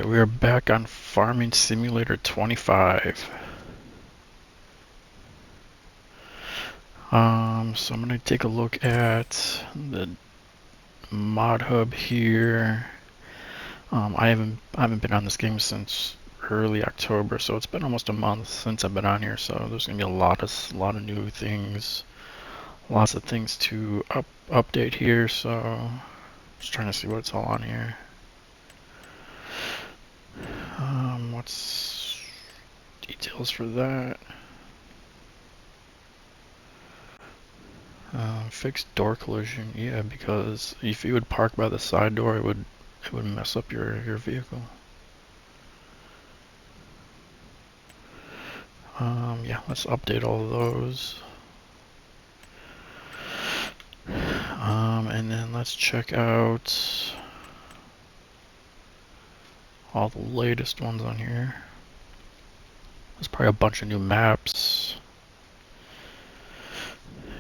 So we are back on Farming Simulator 25. So I'm gonna take a look at the mod hub here. I haven't been on this game since early October, so it's been almost a month since I've been on here. So there's gonna be a lot of new things, lots of things to update here. So just trying to see what's all on here. What's details for that? Fixed door collision, yeah, because if you would park by the side door, it would mess up your vehicle. Yeah, let's update all of those. And then let's check out all the latest ones on here. There's probably a bunch of new maps.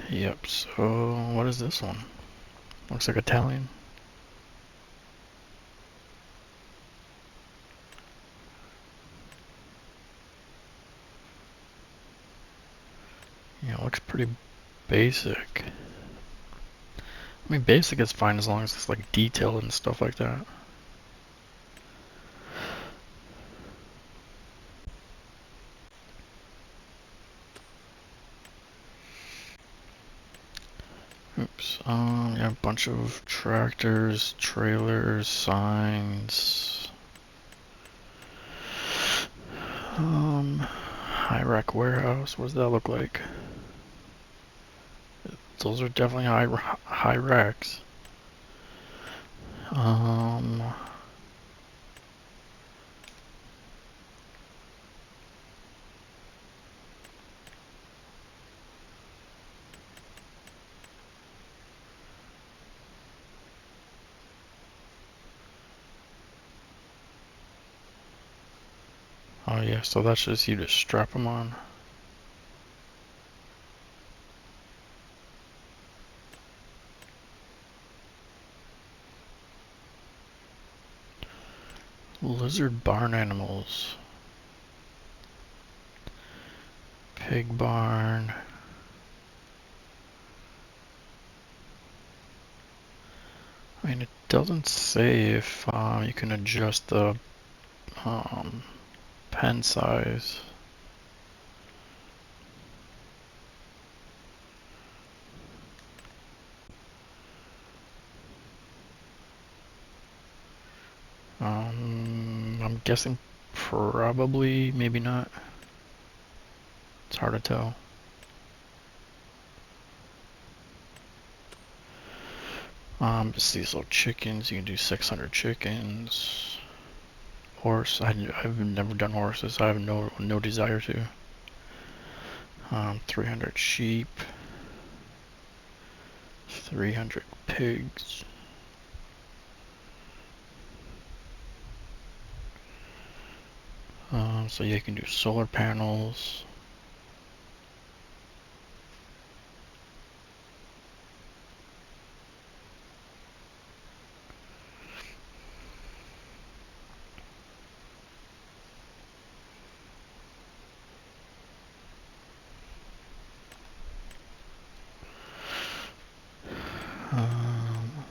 Yep, so what is this one? Looks like Italian. Yeah, it looks pretty basic. I mean, basic is fine as long as it's like detailed and stuff like that. Oops. Yeah, a bunch of tractors, trailers, signs. High rack warehouse. What does that look like? Those are definitely high racks. Oh yeah, so that's just you to strap them on. Lizard barn animals. Pig barn. I mean, it doesn't say if you can adjust the um, pen size. I'm guessing probably, maybe not. It's hard to tell. Just these little chickens. You can do 600 chickens. Horse. I've never done horses. I have no desire to. 300 sheep. 300 pigs. So yeah, you can do solar panels.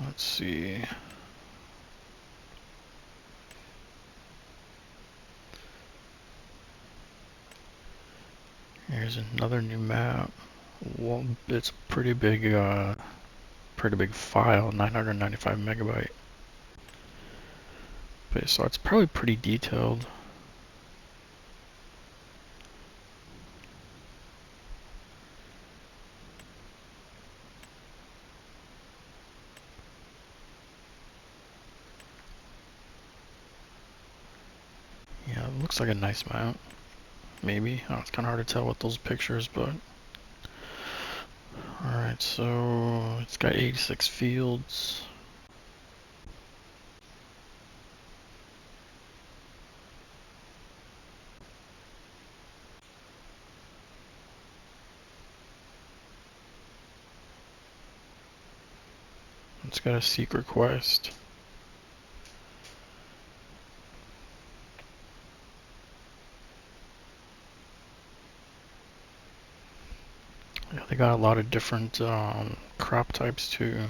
Let's see. Here's another new map. Well, it's pretty big file, 995 megabyte. But so it's probably pretty detailed. Yeah, it looks like a nice map. Maybe. It's kind of hard to tell with those pictures, but alright, so it's got 86 fields. It's got a secret quest. they got a lot of different crop types too.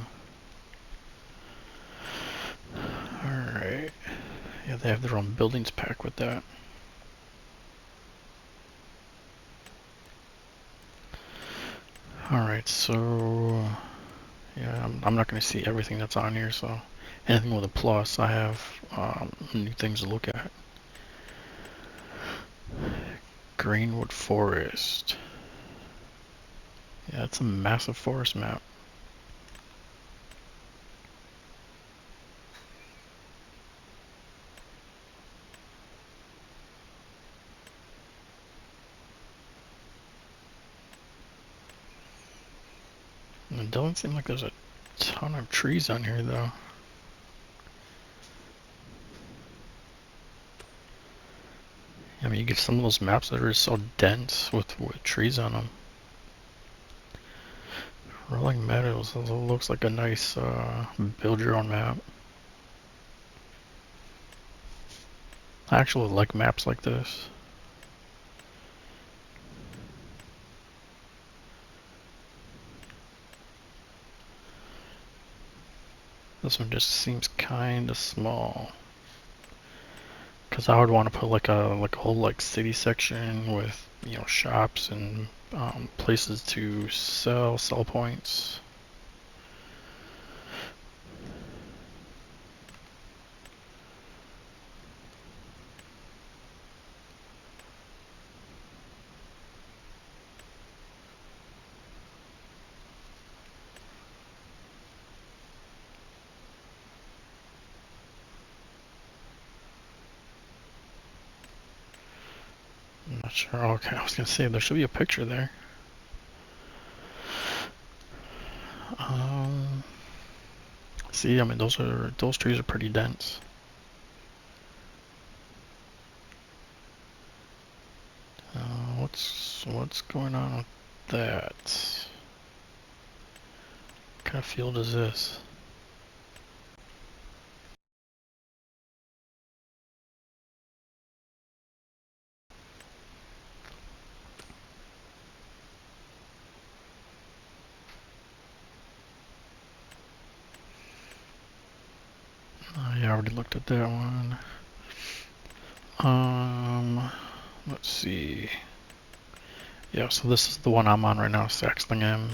Alright. Yeah, they have their own buildings pack with that. Alright, so yeah, I'm not going to see everything that's on here, so anything with a plus, I have new things to look at. Greenwood Forest. Yeah, it's a massive forest map. It doesn't seem like there's a ton of trees on here, though. I mean, you get some of those maps that are so dense with trees on them. Rolling Meadows looks like a nice build your own map. I actually like maps like this. This one just seems kind of small. Cause I would want to put like a whole like city section with, you know, shops and places to sell points. I'm not sure. Okay, I was gonna say there should be a picture there. Um, See, I mean those trees are pretty dense. What's going on with that? What kind of field is this? Yeah, I already looked at that one. Let's see. Yeah, so this is the one I'm on right now, Saxlingham.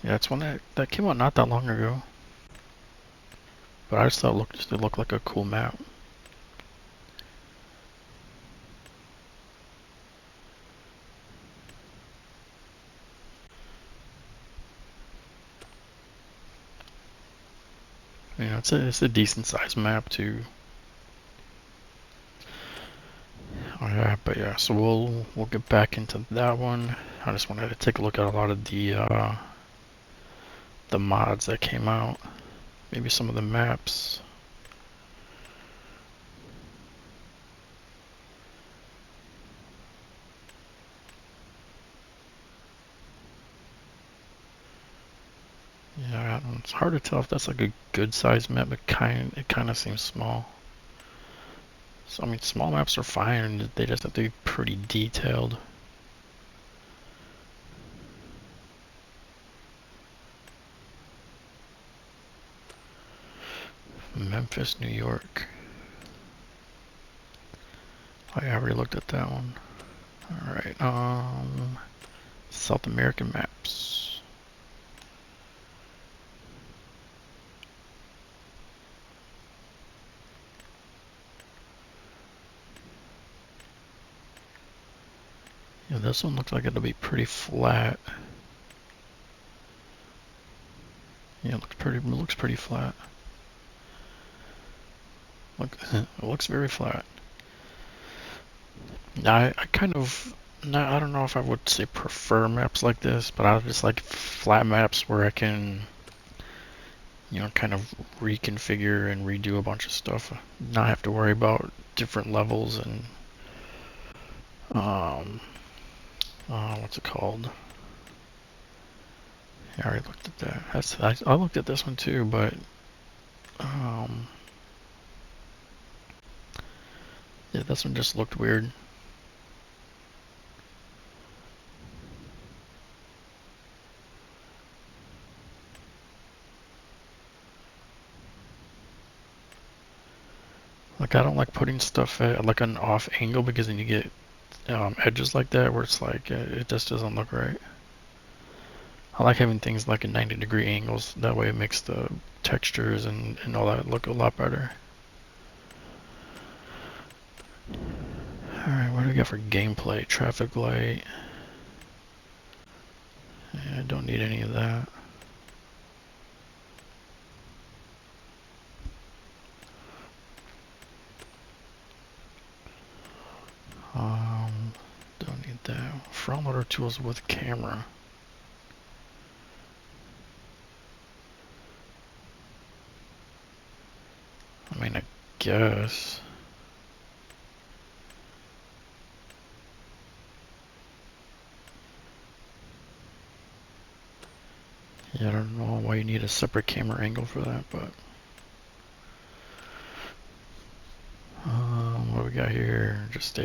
Yeah, it's one that came out not that long ago. But I just thought it looked like a cool map. You know, it's a decent sized map too. Oh yeah, but yeah, so we'll get back into that one. I just wanted to take a look at a lot of the mods that came out. Maybe some of the maps. Yeah, it's hard to tell if that's like a good sized map. It kind of seems small. So I mean, small maps are fine. They just have to be pretty detailed. Memphis, New York. Oh yeah, I already looked at that one. Alright, South American maps. Yeah, this one looks like it'll be pretty flat. Yeah, it looks pretty flat. Look, it looks very flat. I kind of, no, I don't know if I would say prefer maps like this, but I just like flat maps where I can, you know, kind of reconfigure and redo a bunch of stuff. Not have to worry about different levels and, um, what's it called? Yeah, I already looked at that. I looked at this one too, but, um, yeah, this one just looked weird. Like I don't like putting stuff at like an off angle because then you get edges like that where it's like it just doesn't look right. I like having things like at 90-degree angles. That way it makes the textures and all that look a lot better. Alright, what do we got for gameplay? Traffic light. Yeah, I don't need any of that. Don't need that. Front loader tools with camera. I mean, I guess. Yeah, I don't know why you need a separate camera angle for that, but what do we got here? Just a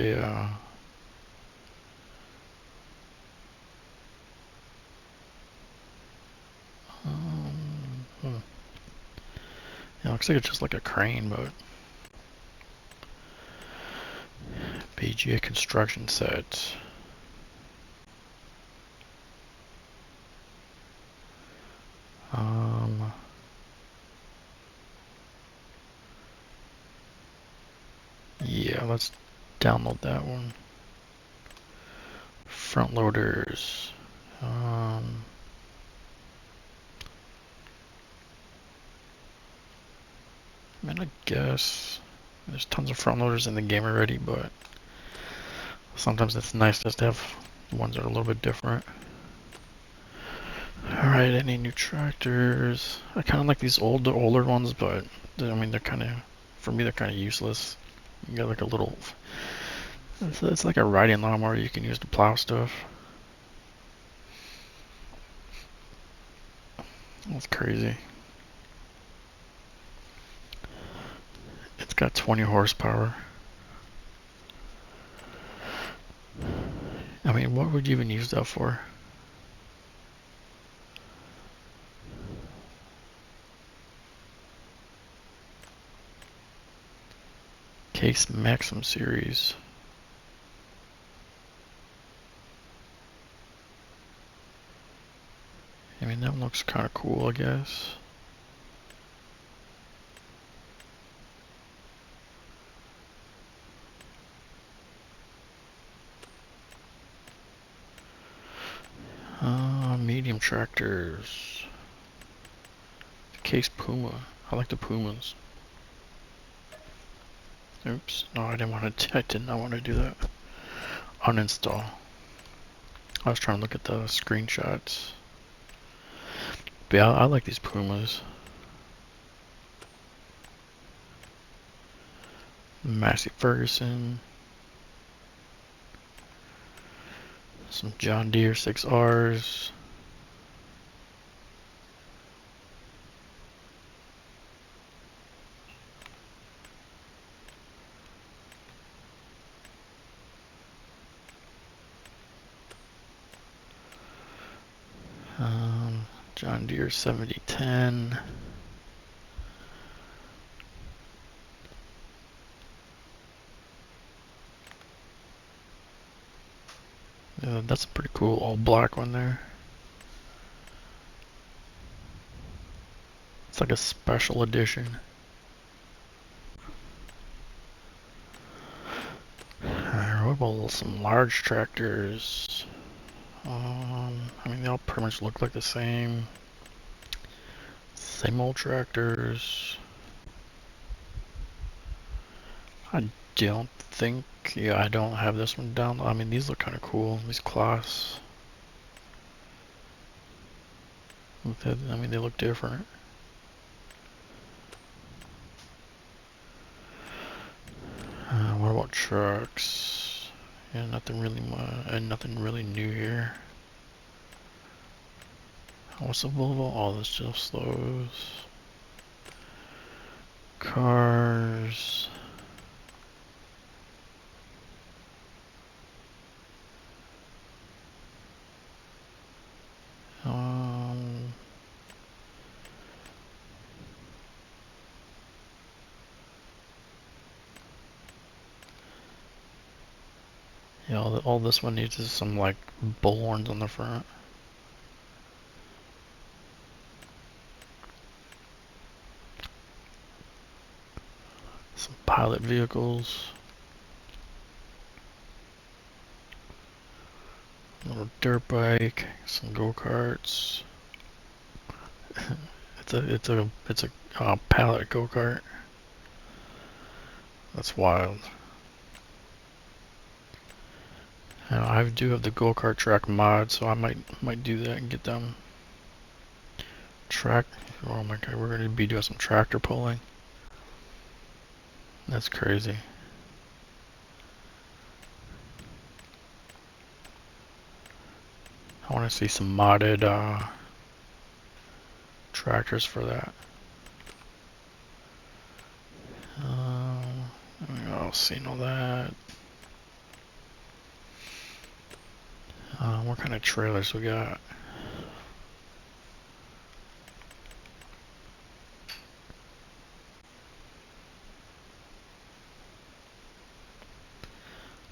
yeah, looks like it's just like a crane, but BGA construction set. Yeah, let's download that one. Front loaders. I mean, I guess there's tons of front loaders in the game already, but sometimes it's nice just to have ones that are a little bit different. Alright, any new tractors? I kind of like these older ones, but I mean, they're kind of, for me, they're kind of useless. You got like a little, it's like a riding lawnmower you can use to plow stuff. That's crazy. It's got 20 horsepower. I mean, what would you even use that for? Case Maxim series. I mean, that one looks kind of cool, I guess. Medium tractors. Case Puma. I like the Pumas. Oops. No, I didn't want to. I did not want to do that. Uninstall. I was trying to look at the screenshots. But yeah, I like these Pumas. Massey Ferguson. Some John Deere 6Rs. John Deere 7010. Yeah, that's a pretty cool all black one there. It's like a special edition. What about some large tractors? I mean, they all pretty much look like the same. Same old tractors. I don't think, yeah, I don't have this one down. I mean, these look kind of cool. These class. I mean, they look different. What about trucks? Yeah, nothing really new here. What's the Volvo? Oh, this just slows. Cars. Um, Yeah, all this one needs is some like bull horns on the front. Some pilot vehicles. A little dirt bike. Some go-karts. it's a pallet go-kart. That's wild. I do have the go-kart track mod, so I might do that and get them track. Oh my god, we're gonna be doing some tractor pulling. That's crazy. I want to see some modded tractors for that. I've seen all that. What kind of trailers we got?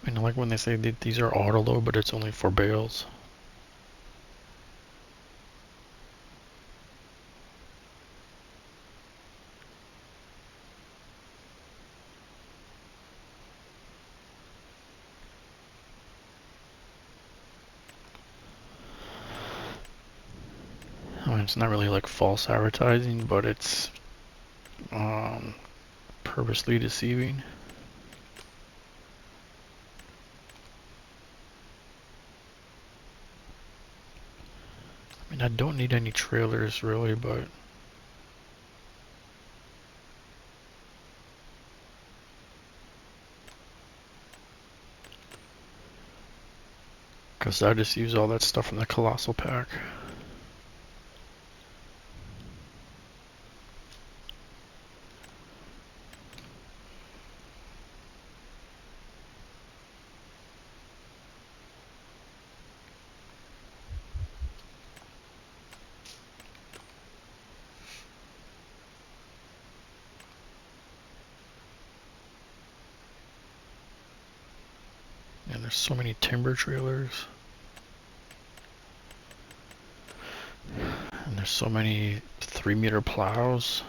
I like when they say that these are auto load, but it's only for bales. I mean, it's not really like false advertising, but it's purposely deceiving. I mean, I don't need any trailers really, but because I just use all that stuff from the Colossal pack. And there's so many timber trailers. And there's so many 3-meter plows.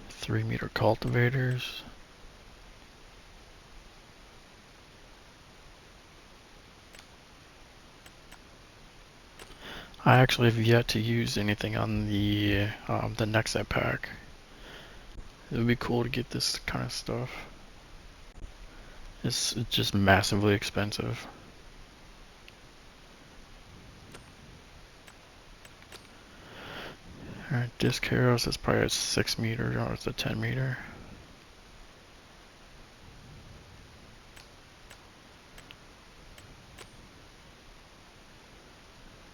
Three-meter cultivators. I actually have yet to use anything on the Nexet pack. It would be cool to get this kind of stuff. It's just massively expensive. Alright, disc arrows is probably a 6-meter or it's a 10-meter.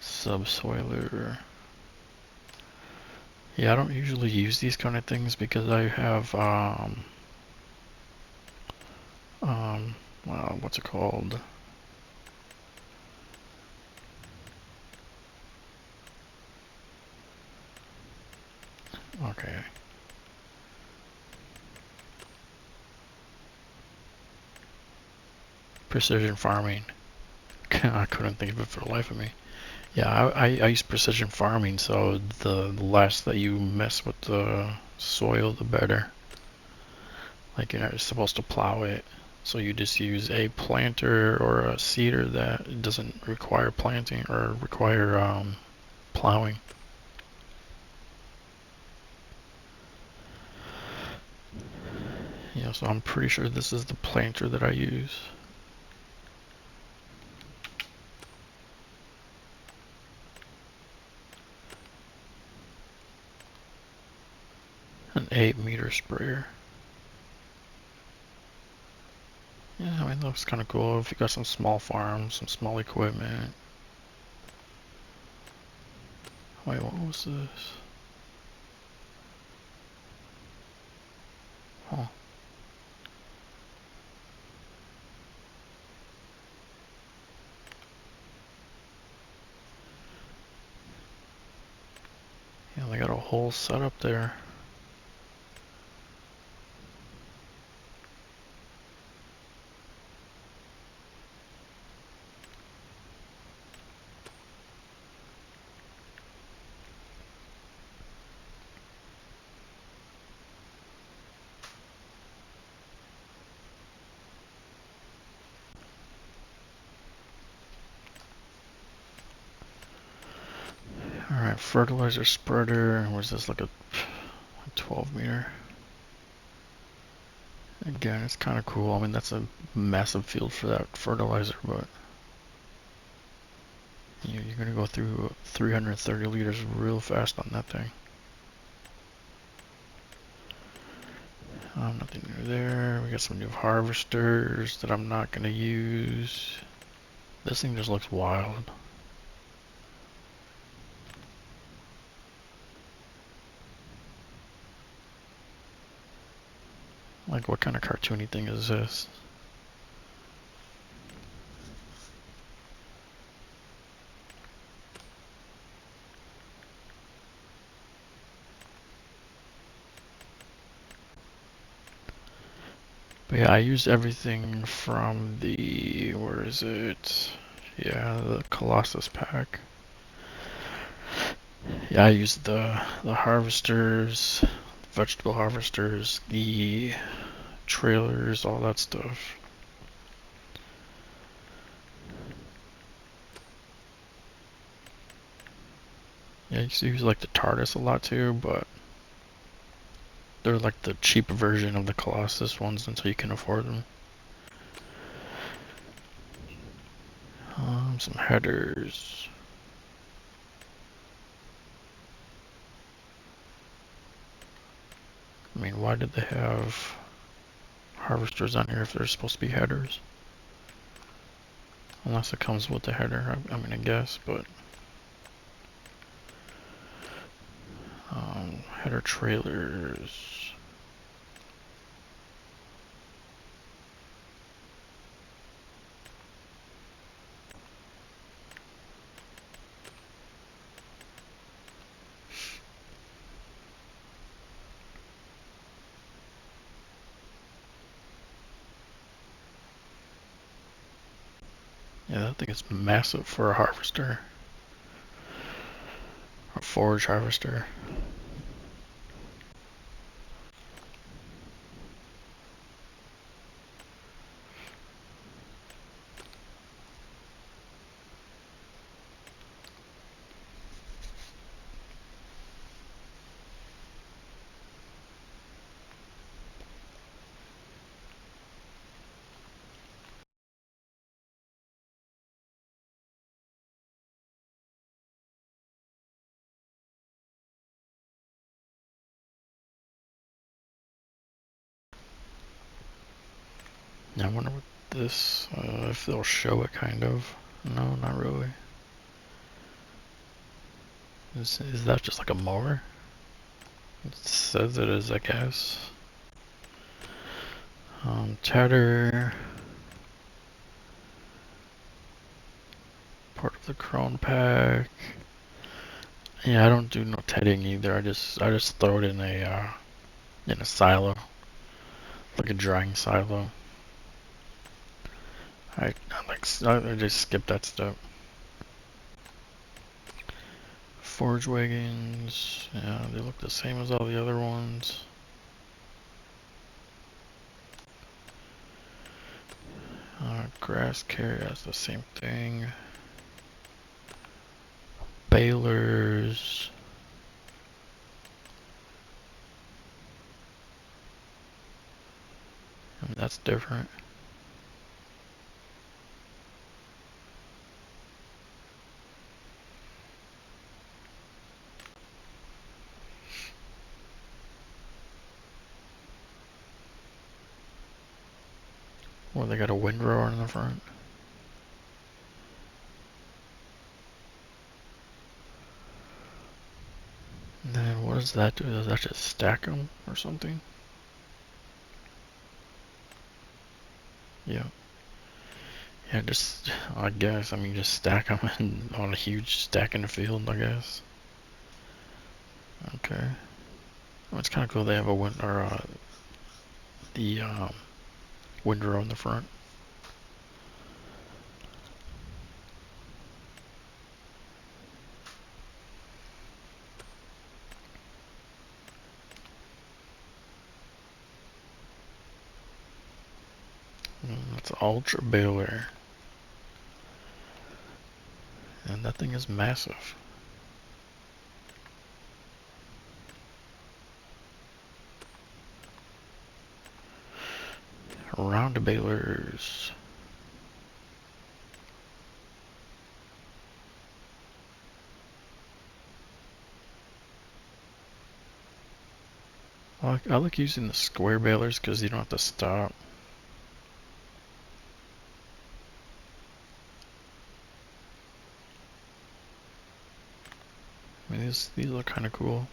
Subsoiler. Yeah, I don't usually use these kind of things because I have well, what's it called? Okay. Precision farming. I couldn't think of it for the life of me. Yeah, I use precision farming, so the less that you mess with the soil, the better. Like you're not supposed to plow it, so you just use a planter or a seeder that doesn't require planting or require plowing. Yeah, so I'm pretty sure this is the planter that I use. An 8-meter sprayer. Yeah, I mean, that looks kind of cool if you got some small farms, some small equipment. Wait, what was this? Huh. Yeah, they got a whole setup there. Alright, fertilizer spreader. Where's this? Like a 12 meter. Again, it's kind of cool. I mean, that's a massive field for that fertilizer, but you're gonna go through 330 liters real fast on that thing. Nothing new there. We got some new harvesters that I'm not gonna use. This thing just looks wild. Like, what kind of cartoony thing is this? But yeah, I used everything from the, where is it? Yeah, the Colossus pack. Yeah, I used the harvesters, vegetable harvesters, the trailers, all that stuff. Yeah, I used to use like the TARDIS a lot too, but they're like the cheap version of the Colossus ones until you can afford them. Some headers. I mean, why did they have harvesters on here if they're supposed to be headers? Unless it comes with the header, I mean, I guess, but header trailers. Yeah, that thing is massive for a harvester. A forage harvester. Yeah, I wonder what this, if they'll show it kind of. No, not really. Is that just like a mower? It says it is, I guess. Tedder. Part of the Crone pack. Yeah, I don't do no tedding either. I just throw it in a silo, like a drying silo. I just skip that step. Forge wagons. Yeah, they look the same as all the other ones. Grass carrier, that's the same thing. Balers. That's different. Well, they got a windrower in the front. And then what does that do? Does that just stack them or something? Yeah. Yeah, just, I guess, I mean, just stack them on a huge stack in the field, I guess. Okay. Well, it's kind of cool they have a the windrow in the front. That's Ultra Baler. And that thing is massive. round balers. I like using the square balers because you don't have to stop. I mean, these look kind of cool.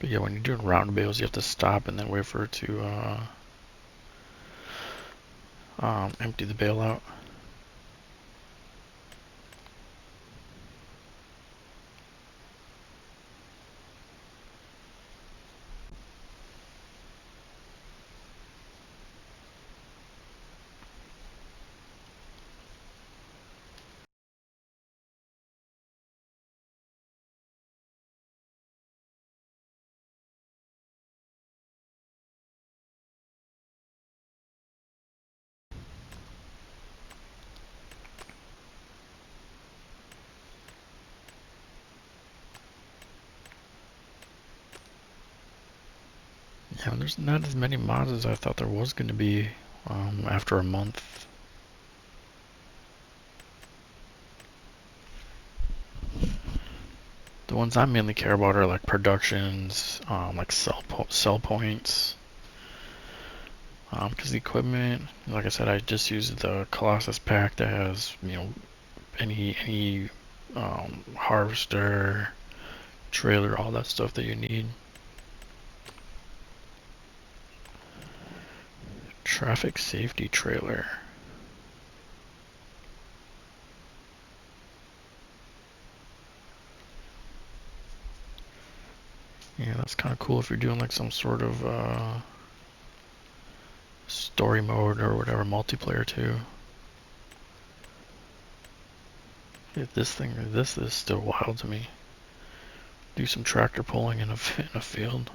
But yeah, when you're doing round bales, you have to stop and then wait for it to empty the bale out. Yeah, there's not as many mods as I thought there was going to be after a month. The ones I mainly care about are like productions, like sell points. Because the equipment, like I said, I just used the Colossus pack that has, any harvester, trailer, all that stuff that you need. Traffic safety trailer. Yeah, that's kind of cool if you're doing like some sort of story mode or whatever, multiplayer too. Yeah, this is still wild to me. Do some tractor pulling in a field.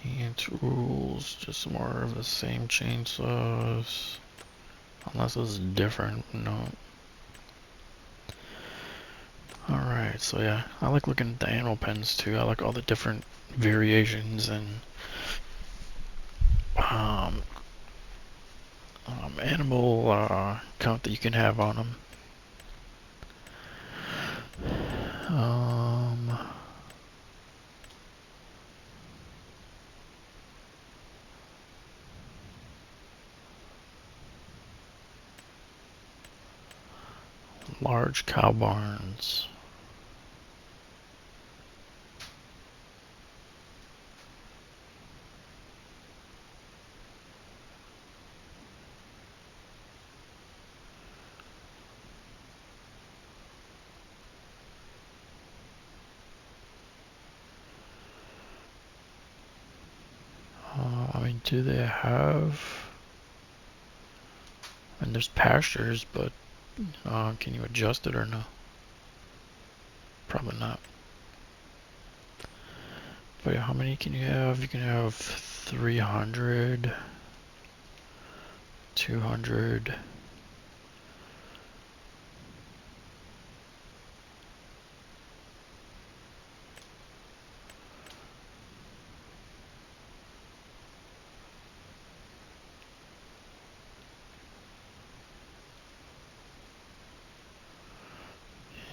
Hand tools, just more of the same chainsaws. Unless it's different, no. Alright, so yeah, I like looking at the animal pens too. I like all the different variations and um, animal count that you can have on them. Um, Large cow barns. I mean, do they have... And there's pastures, but can you adjust it or no? Probably not. But yeah, how many can you have? You can have 300, 200.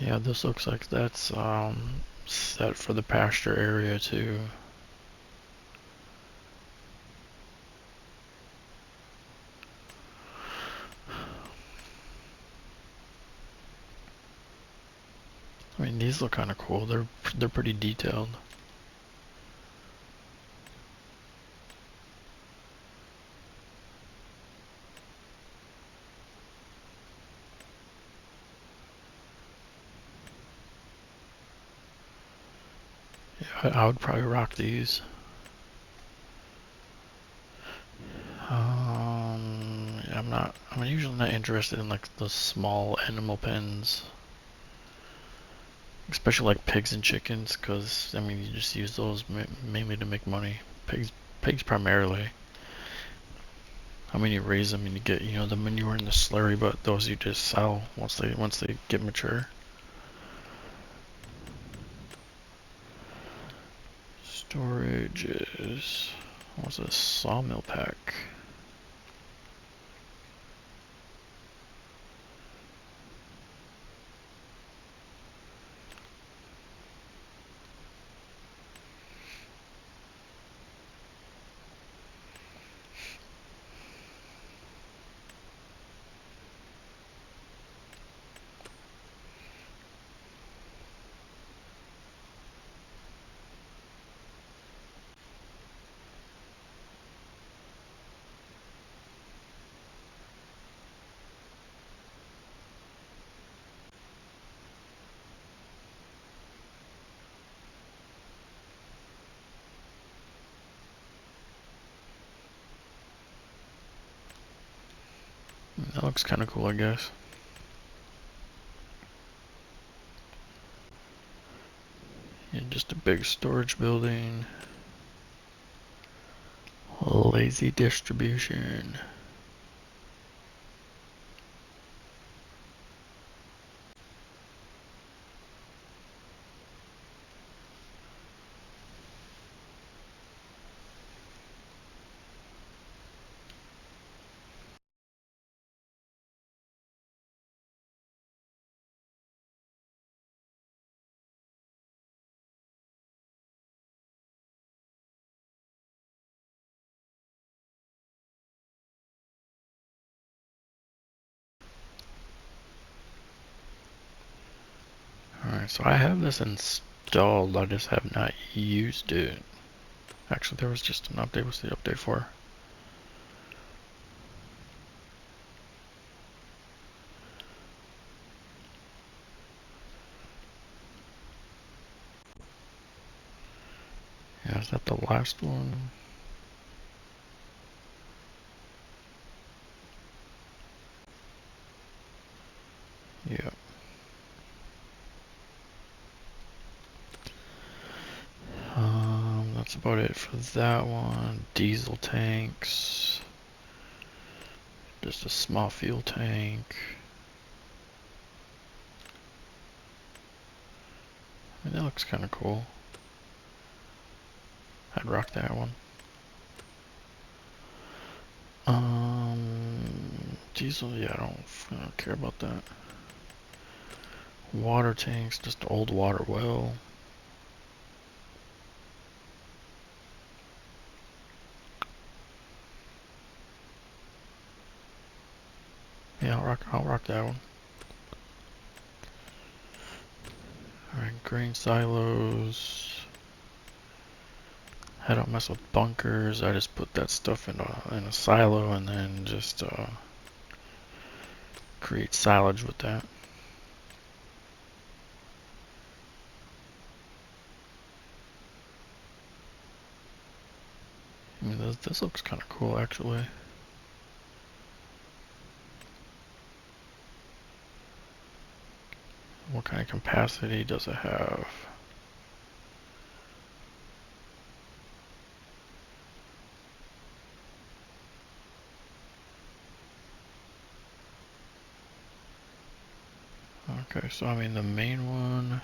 Yeah, this looks like that's set for the pasture area too. I mean, these look kind of cool. They're pretty detailed. Yeah, I would probably rock these. interested in like the small animal pens, especially like pigs and chickens, because I mean you just use those mainly to make money. Pigs primarily. I mean you raise them and you get, you know, the manure and the slurry, but those you just sell once they get mature. Storage is, what's a sawmill pack? That looks kind of cool, I guess. Yeah, just a big storage building. Lazy distribution. Alright, so I have this installed, I just have not used it. Actually, there was just an update. What's the update for? Yeah, is that the last one? Yeah. That's about it for that one. Diesel tanks. Just a small fuel tank. I mean, that looks kind of cool. I'd rock that one. Diesel, yeah, I don't care about that. Water tanks, just old water well. Yeah, I'll rock that one. Alright, grain silos. I don't mess with bunkers. I just put that stuff in a silo and then just create silage with that. I mean, this looks kind of cool actually. What kind of capacity does it have? Okay, so I mean the main one.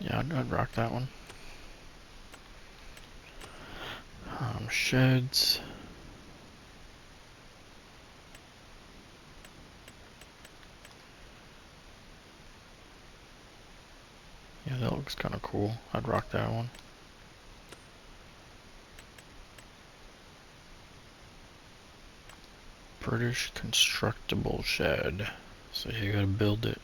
Yeah, I'd rock that one. Sheds. Yeah, that looks kind of cool. I'd rock that one. British constructible shed. So you gotta build it.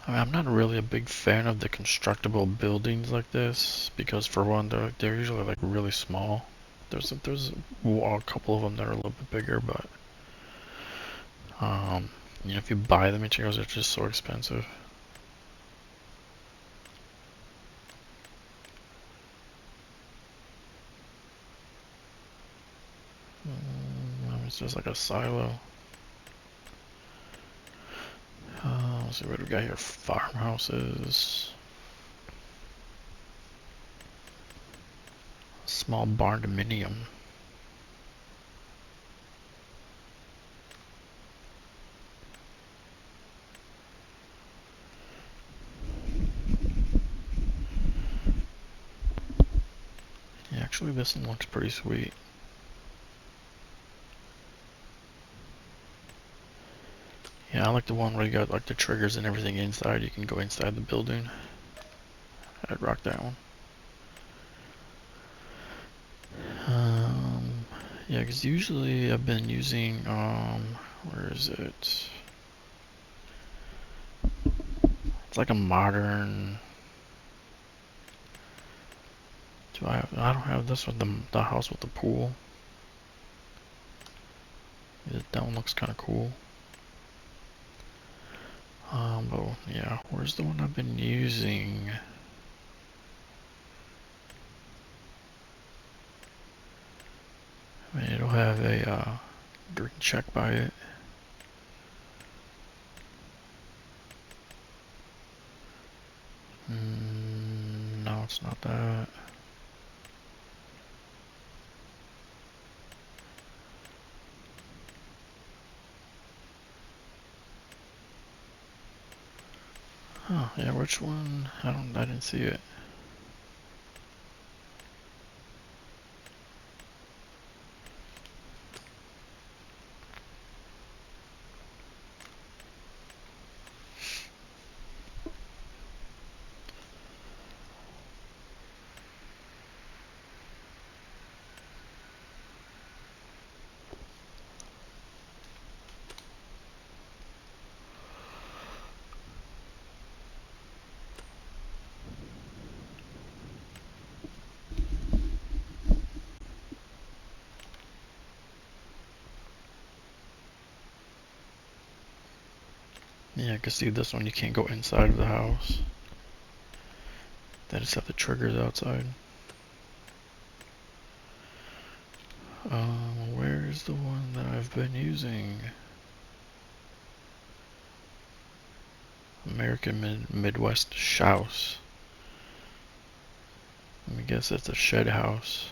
I mean, I'm not really a big fan of the constructible buildings like this because, for one, they're usually like really small. There's a couple of them that are a little bit bigger, but um, you know, if you buy the materials, they're just so expensive. It's just like a silo. Let's see what we got here. Farmhouses. Small barn dominium. Yeah, actually this one looks pretty sweet. Yeah, I like the one where you got like the triggers and everything inside. You can go inside the building. I'd rock that one. Yeah, because usually I've been using, where is it? It's like a modern, I don't have this one, the house with the pool. Yeah, that one looks kind of cool. But yeah, where's the one I've been using? I mean, it'll have a, green check by it. No, it's not that. Oh, yeah, which one? I didn't see it. Yeah, I can see this one, you can't go inside of the house. They just have the triggers outside. Where's the one that I've been using? American Midwest Shouse. Let me guess that's a shed house.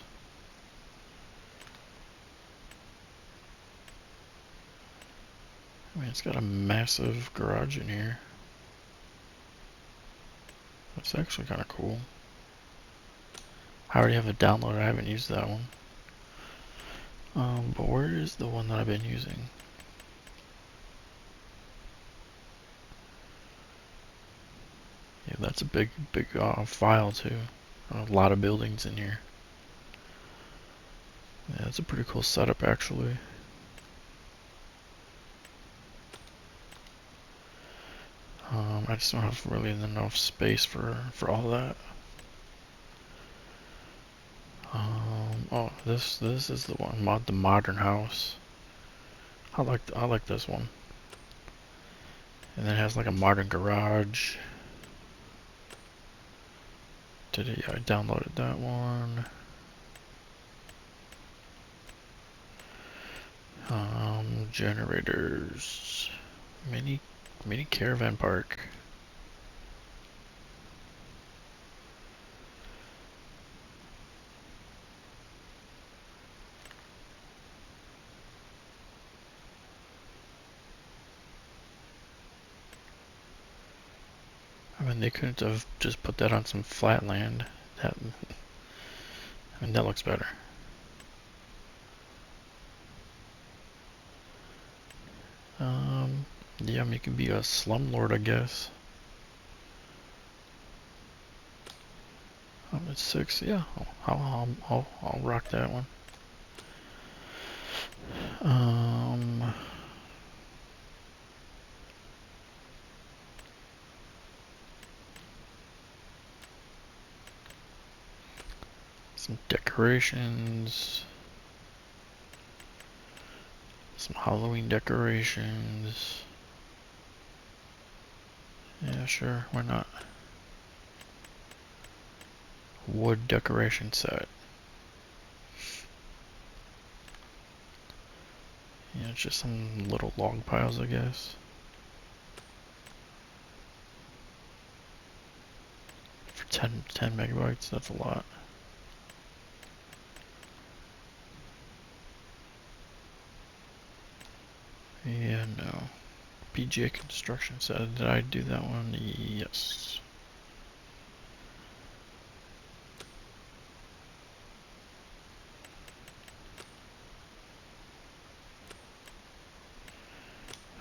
I mean, it's got a massive garage in here. That's actually kind of cool. I already have it downloaded, I haven't used that one. But where is the one that I've been using? Yeah, that's a big file too. A lot of buildings in here. Yeah, it's a pretty cool setup actually. I just don't have really enough space for all that. Oh, this is the one, the modern house. I like this one. And then it has like a modern garage. Yeah, I downloaded that one. Generators. Mini caravan park. I mean, they couldn't have just put that on some flat land. I mean, that looks better. Yeah, I mean, you can be a slumlord, I guess. It's 6. Yeah, I'll rock that one. Um, Some decorations. Some Halloween decorations. Yeah, sure, why not? Wood decoration set. Yeah, it's just some little log piles, I guess. For 10 megabytes, that's a lot. Yeah, no. PGA construction set, did I do that one? Yes.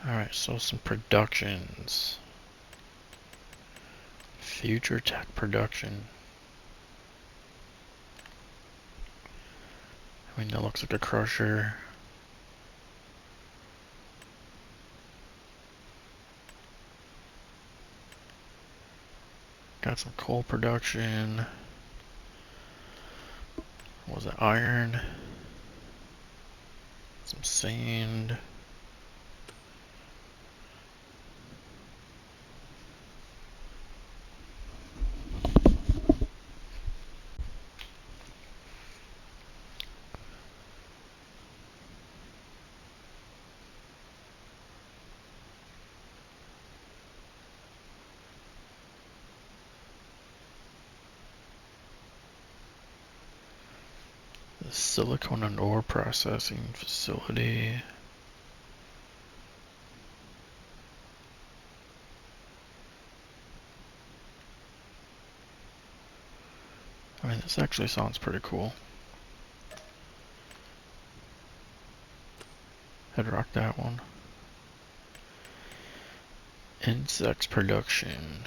Alright, so some productions. Future tech production. I mean, that looks like a crusher. Got some coal production. What was it? Iron. Some sand. The silicone and ore processing facility. I mean, this actually sounds pretty cool. I'd rock that one. Insects production.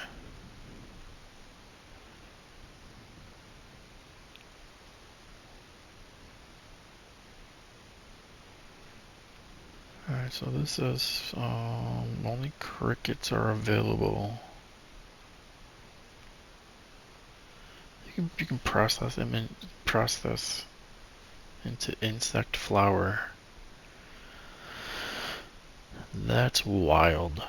Alright, so this says only crickets are available. You can process them and process into insect flour. That's wild.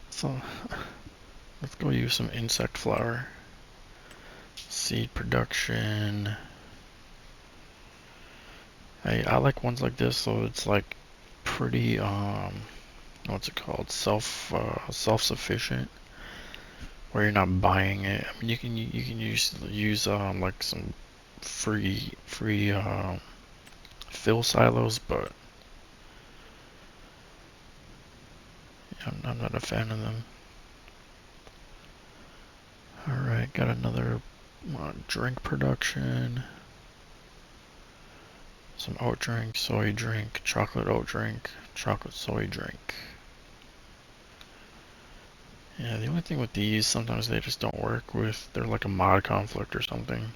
So let's go use some insect flour. Seed production. I like ones like this, so it's like pretty what's it called? Self-sufficient, where you're not buying it. I mean, you can use like some free fill silos, but I'm not a fan of them. Alright, got another drink production. Some oat drink, soy drink, chocolate oat drink, chocolate soy drink. Yeah, the only thing with these, sometimes they just don't work with, they're like a mod conflict or something.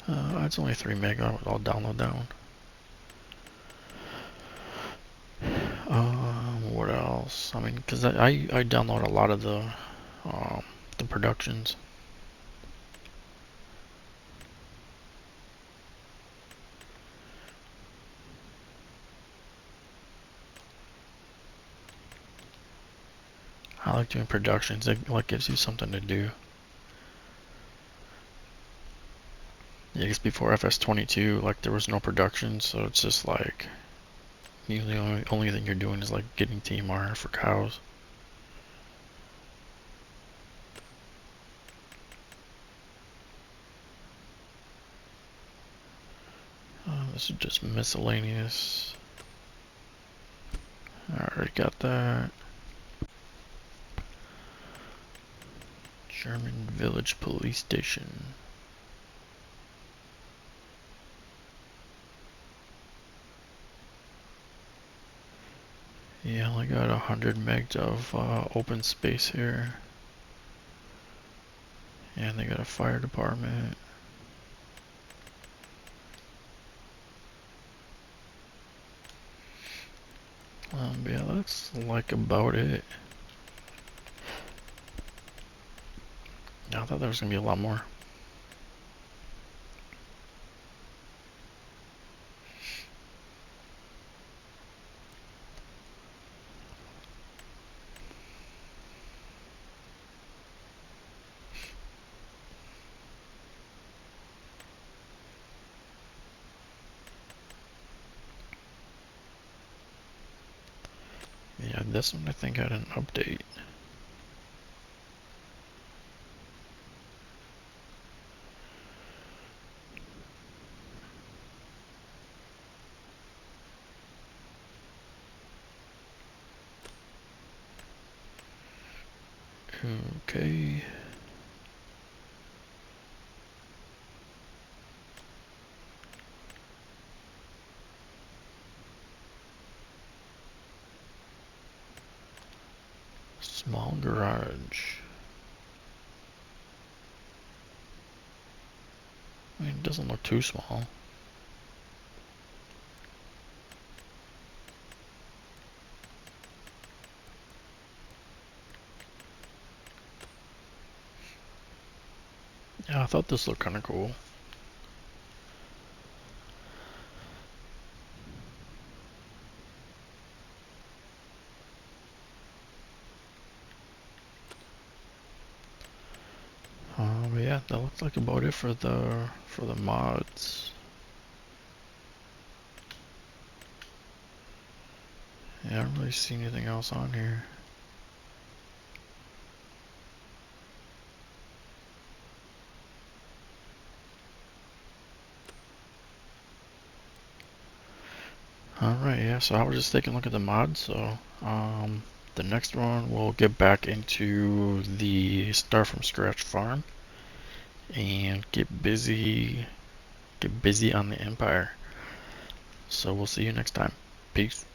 It's only 3 mega, I'll download that one. What else? I mean, because I download a lot of the productions. I like doing productions, it like gives you something to do. Yeah, because before FS22, like there was no production, so it's just like, usually the only thing you're doing is like getting TMR for cows. This is just miscellaneous. I already got that. German Village Police Station. Yeah, I only got 100 megs of open space here. And they got a fire department. Yeah, that's like about it. Yeah, I thought there was gonna be a lot more. Yeah, this one I think had an update. Okay. Small garage. I mean, it doesn't look too small. Yeah, I thought this looked kind of cool. Yeah, that looks like about it for the mods. Yeah, I don't really see anything else on here. Alright, yeah, so I was just taking a look at the mods, so the next one we'll get back into the start from scratch farm and get busy on the Empire. So we'll see you next time. Peace.